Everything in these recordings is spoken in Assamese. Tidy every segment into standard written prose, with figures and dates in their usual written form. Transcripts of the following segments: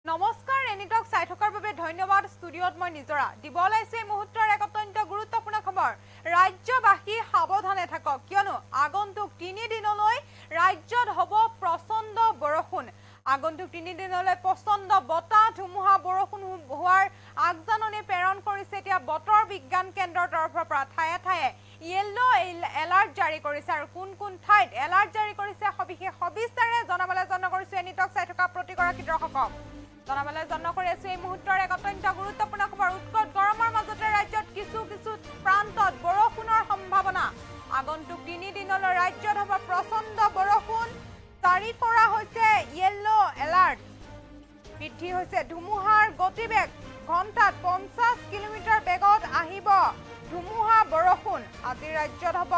নমস্কাৰ এনিটক চাই থকাৰ বাবে ধন্যবাদ ষ্টুডিঅত মই নিজৰা দিব লাইছে মুহূৰ্তৰ এক অত্যন্ত গুৰুত্বপূৰ্ণ খবৰ ৰাজ্যবাসী সাৱধানে থাকক কিয়নো আগন্তুক 3 দিনলৈ ৰাজ্যত হ'ব প্ৰচণ্ড বৰষুণ আগন্তুক 3 দিনলৈ প্ৰচণ্ড বতাহ ধুমুহা বৰষুণ হোৱাৰ আগজাননী প্ৰেৰণ কৰিছে এতিয়া বতৰ বিজ্ঞান কেন্দ্ৰৰ তৰফৰ পৰা ঠায়ে ঠায়ে ইয়েলো এলাৰ্ট জাৰি কৰিছে আৰু কোন ঠাইত এলাৰ্ট জাৰি কৰিছে সবিস্তাৰে জনাবলৈ যত্ন কৰিছে এনিটক চাই থকা প্ৰতিগৰাকী দৰ্শকক জনাবলৈ যত্ন কৰি আছে এই মুহূৰ্তৰ এক অত্যন্ত গুৰুত্বপূৰ্ণ খবৰ উৎকট গৰমৰ মাজতে ৰাজ্যত কিছু প্ৰান্তত বৰষুণৰ সম্ভাৱনা আগন্তুক 3 দিনলৈ ৰাজ্যত হ'ব প্ৰচণ্ড বৰষুণ জাৰি কৰা হৈছে ইয়েলো এলাৰ্ট বৃদ্ধি হৈছে ধুমুহাৰ গতিবেগ ঘণ্টাত 50 কিলোমিটাৰ বেগত আহিব ধুমুহা বৰষুণ আজি ৰাজ্যত হ'ব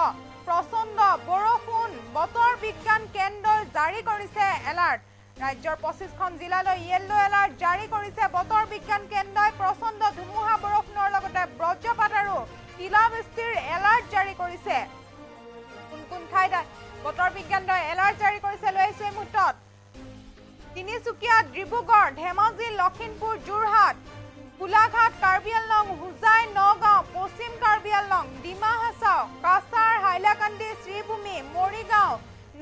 প্ৰচণ্ড বৰষুণ বতৰ বিজ্ঞান কেন্দ্ৰই জাৰি কৰিছে এলাৰ্ট ৰাজ্যৰ 25খন জিলালৈ ইয়েলো এলাৰ্ট জাৰি কৰিছে বতৰ বিজ্ঞান কেন্দ্ৰই প্ৰচণ্ড ধুমুহা বৰষুণৰ লগতে বজ্ৰপাত আৰু শিলাবৃষ্টিৰ এলাৰ্ট জাৰি কৰিছে কোন ঠাইত বতৰ বিজ্ঞানই এলাৰ্ট জাৰি কৰিছে লৈ আহিছে মুহূৰ্তত তিনিচুকীয়া ডিব্ৰুগড় ধেমাজি লখিমপুৰ যোৰহাট গোলাঘাট কাৰ্বি আংলং হুজাই নগাঁও পশ্চিম কাৰ্বি আংলং ডিমা হাছাও কাছাৰ হাইলাকান্দি শ্ৰীভূমি মৰিগাঁও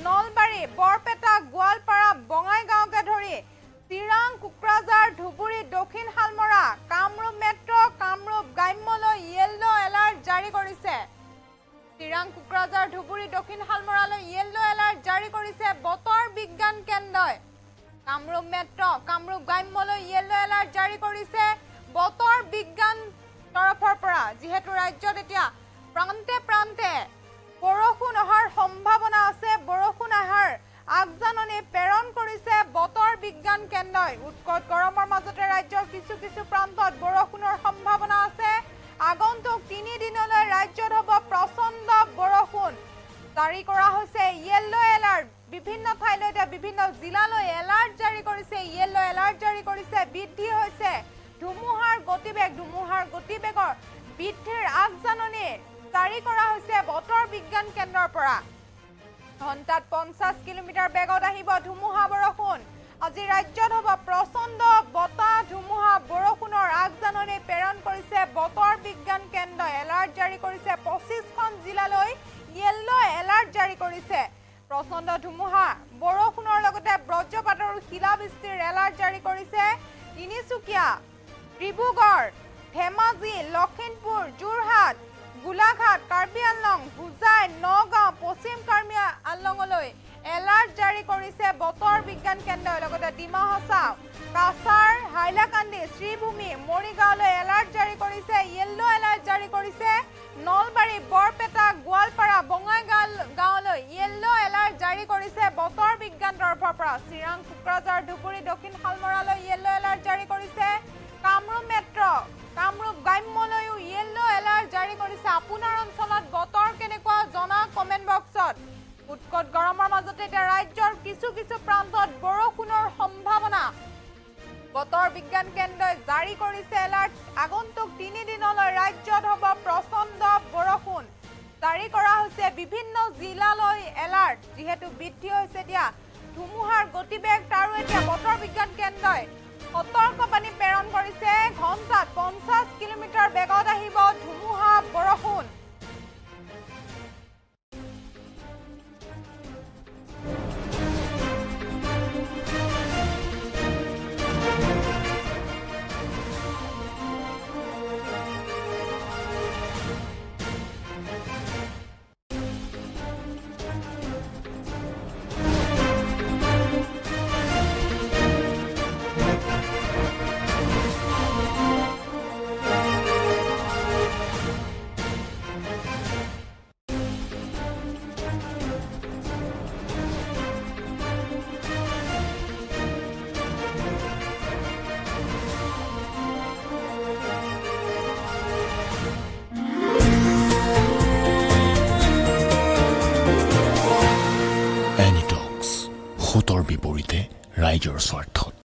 নলবাৰী বৰপেটা গোৱালপাৰা বঙাইগাঁওকে ধৰি চিৰাং কোকৰাঝাৰ ধুবুৰী দক্ষিণ শালমৰা কামৰূপ মেট্ৰ কামৰূপ গ্ৰাম্যলৈ ইয়েলো এলাৰ্ট জাৰি কৰিছে চিৰাং কোকৰাঝাৰ ধুবুৰী দক্ষিণ শালমৰালৈ ইয়েলো এলাৰ্ট জাৰি কৰিছে বতৰ বিজ্ঞান কেন্দ্ৰই কামৰূপ মেট্ৰ কামৰূপ গ্ৰাম্যলৈ ইয়েলো এলাৰ্ট জাৰি কৰিছে বতৰ বিজ্ঞান তৰফৰ পৰা যেহেতু ৰাজ্যত এতিয়া প্ৰান্তে বৰষুণ অহাৰ সম্ভাৱনা আছে বৰষুণ অহাৰ আগজাননী প্ৰেৰণ কৰিছে বতৰ বিজ্ঞান কেন্দ্ৰই উৎকট গৰমৰ মাজতে ৰাজ্যৰ কিছু প্ৰান্তত বৰষুণৰ সম্ভাৱনা আছে আগন্তুক 3 দিনলৈ ৰাজ্যত হ'ব প্ৰচণ্ড বৰষুণ জাৰি কৰা হৈছে ইয়েলো এলাৰ্ট বিভিন্ন ঠাইলৈ বিভিন্ন জিলালৈ এলাৰ্ট জাৰি কৰিছে ইয়েলো এলাৰ্ট জাৰি কৰিছে বৃদ্ধি হৈছে ধুমুহাৰ গতিবেগৰ বৃদ্ধিৰ আগজাননী জাৰি কৰা হৈছে বতৰ বিজ্ঞান কেন্দ্ৰৰ পৰা ঘণ্টাত 50 কিলোমিটাৰ বেগত আহিব ধুমুহা বৰষুণ আজি ৰাজ্যত হ'ব প্ৰচণ্ড বতাহ ধুমুহা বৰষুণৰ আগজাননী প্ৰেৰণ কৰিছে বতৰ বিজ্ঞান কেন্দ্ৰই এলাৰ্ট জাৰি কৰিছে 25খন জিলালৈ ইয়েলো এলাৰ্ট জাৰি কৰিছে প্ৰচণ্ড ধুমুহা বৰষুণৰ লগতে বজ্ৰপাত আৰু শিলাবৃষ্টিৰ এলাৰ্ট জাৰি কৰিছে তিনিচুকীয়া ডিব্ৰুগড় ধেমাজি লখিমপুৰ যোৰহাট গোলাঘাট কাৰ্বি আংলং হুজাই নগাঁও পশ্চিম কাৰ্বি আংলঙলৈ এলাৰ্ট জাৰি কৰিছে বতৰ বিজ্ঞান কেন্দ্ৰই লগতে ডিমা হাছাও কাছাৰ হাইলাকান্দি শ্ৰীভূমি মৰিগাঁওলৈ এলাৰ্ট জাৰি কৰিছে ইয়েলো এলাৰ্ট জাৰি কৰিছে নলবাৰী বৰপেটা গোৱালপাৰা বঙাইগাঁওলৈ ইয়েলো এলাৰ্ট জাৰি কৰিছে বতৰ বিজ্ঞান তৰফৰ পৰা চিৰাং কোকৰাঝাৰ ধুবুৰী দক্ষিণ শালমৰালৈ ইয়েলো এলাৰ্ট জাৰি কৰিছে কামৰূপ মেট্ৰ কামৰূপ গ্ৰাম্যলৈও ইয়েলো এলাৰ্ট জাৰি কৰিছে আপোনাৰ অঞ্চলত বতৰ কেনেকুৱা জনা কমেন্ট বক্সত উৎকট গৰমৰ মাজতে এতিয়া ৰাজ্যৰ কিছু প্ৰান্তত বৰষুণৰ সম্ভাৱনা বতৰ বিজ্ঞান কেন্দ্ৰই জাৰি কৰিছে এলাৰ্ট আগন্তুক 3 দিনলৈ ৰাজ্যত হ'ব প্ৰচণ্ড বৰষুণ জাৰি কৰা হৈছে বিভিন্ন জিলালৈ এলাৰ্ট যেহেতু বৃদ্ধি হৈছে এতিয়া ধুমুহাৰ গতিবেগ তাৰো এতিয়া বতৰ বিজ্ঞান কেন্দ্ৰই সতৰ্কবাণী প্ৰেৰণ কৰিছে ঘণ্টাত 50 কিলোমিটাৰ বেগত আহিব ধুমুহা বৰষুণ এনিটক্স, সোঁতৰ বিপৰীতে ৰাইজৰ স্বাৰ্থ।